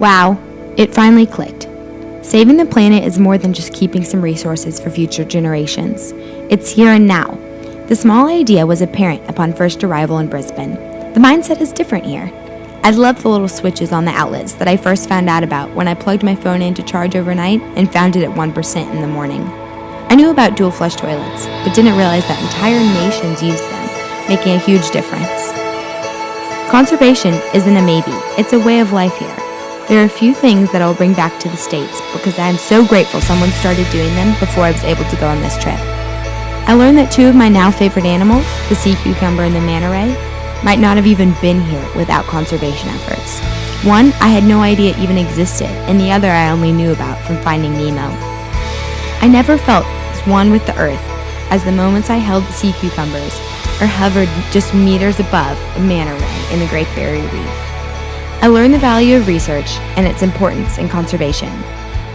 Wow, it finally clicked. Saving the planet is more than just keeping some resources for future generations. It's here and now. The small idea was apparent upon first arrival in Brisbane. The mindset is different here. I love the little switches on the outlets that I first found out about when I plugged my phone in to charge overnight and found it at 1% in the morning. I knew about dual flush toilets, but didn't realize that entire nations use them, making a huge difference. Conservation isn't a maybe, it's a way of life here. There are a few things that I'll bring back to the States because I am so grateful someone started doing them before I was able to go on this trip. I learned that two of my now favorite animals, the sea cucumber and the manta ray, might not have even been here without conservation efforts. One I had no idea even existed, and the other I only knew about from Finding Nemo. I never felt as one with the earth as the moments I held the sea cucumbers or hovered just meters above a manta ray in the Great Barrier Reef. I learned the value of research and its importance in conservation.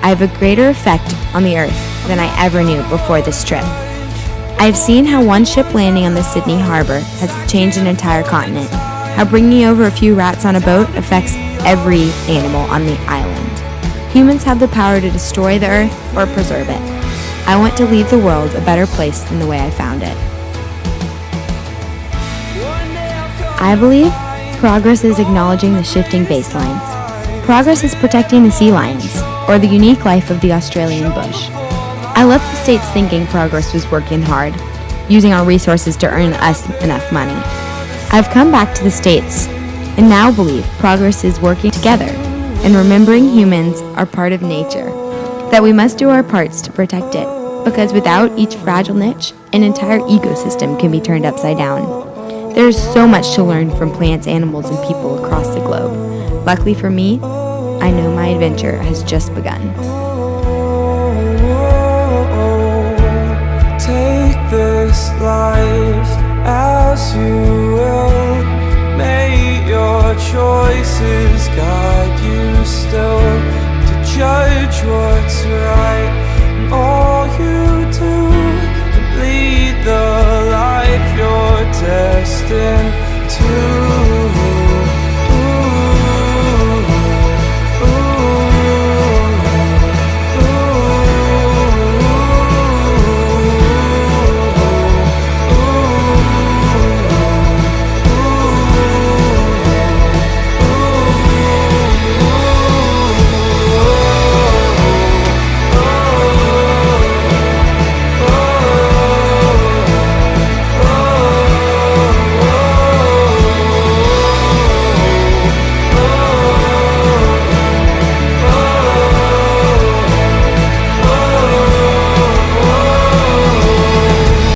I have a greater effect on the earth than I ever knew before this trip. I have seen how one ship landing on the Sydney harbor has changed an entire continent, how bringing over a few rats on a boat affects every animal on the island. Humans have the power to destroy the earth or preserve it. I want to leave the world a better place than the way I found it. I believe progress is acknowledging the shifting baselines. Progress is protecting the sea lions, or the unique life of the Australian bush. I left the States thinking progress was working hard, using our resources to earn us enough money. I've come back to the States and now believe progress is working together and remembering humans are part of nature, that we must do our parts to protect it, because without each fragile niche, an entire ecosystem can be turned upside down. There is so much to learn from plants, animals, and people across the globe. Luckily for me, I know my adventure has just begun. Take this life as you will. May your choices guide you still to judge what's right. And all you do to lead the life you're destined